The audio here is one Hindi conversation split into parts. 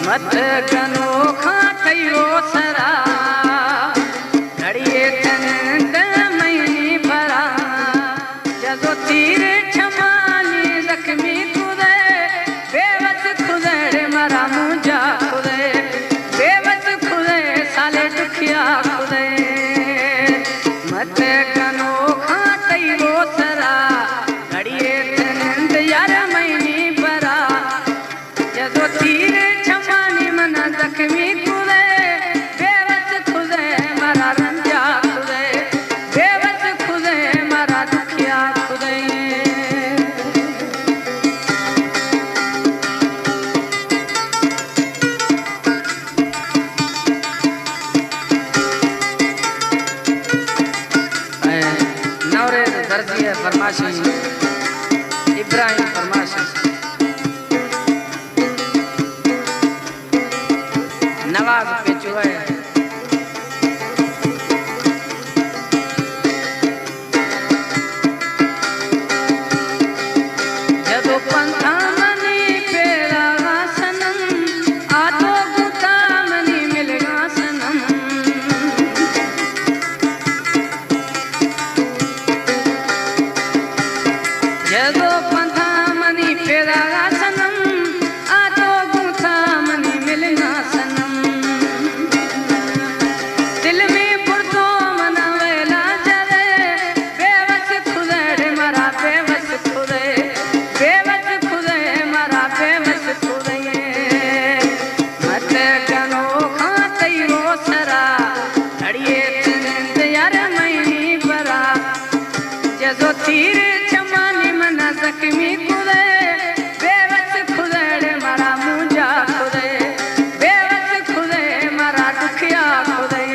मत कनो खायो सरा घड़िए तन मई भरा जदो तीर छमानी जख्मी खुदे बेवस खुदे मरा मुझा खुदे बेवस खुदे साले दुखिया खुदे मत कनो खायो सरा घड़िए तन यार मई भरा जदो तीर जख्मी खुदे बेवस खुदे मरा रंजा खुदे बेवस खुदे मरा दुखिया खुदे नवरे दर्जी है फरमाशी इब्राहिम फरमाशी नवाज पेचो है जदो पंथा मनी पेरा सनम आतो गुता मनी मिलगा सनम जदो पंथा मनी पेरा सनम आतो गुता मनी मिलगा सनम दिल में पुरतो मनवेला जरे बेवस खुदे मरा बेवस खुदे मरा बेवस खुदे मत कनो खायो सरा घड़िए तन यार मई भरा जदो तीर चमानी मना जख्मी खुदे बेवस खुदे मरा मुझा खुदे बेवस खुदे मरा दुखिया खुदे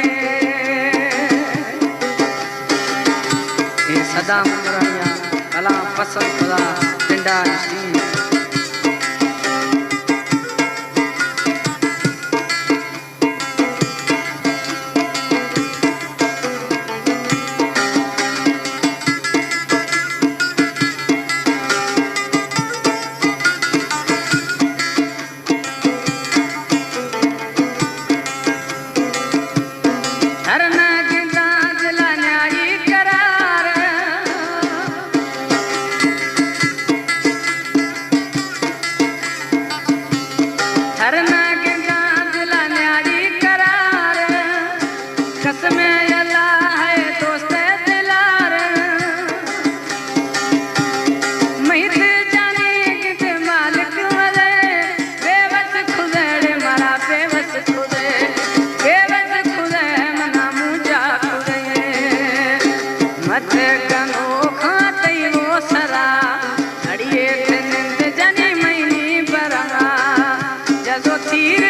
सदा मुरानिया कलाम पसंद खुदा पिंडा स्टीन कसमें अल्लाह है दोस्त दिलार महित जाने किते मालिक वले बेवस खुदे मरा बेवस खुदे मना मुझा खुदे मत कनो खायो सरा घड़िए तन जाने मई भरा जदो तीर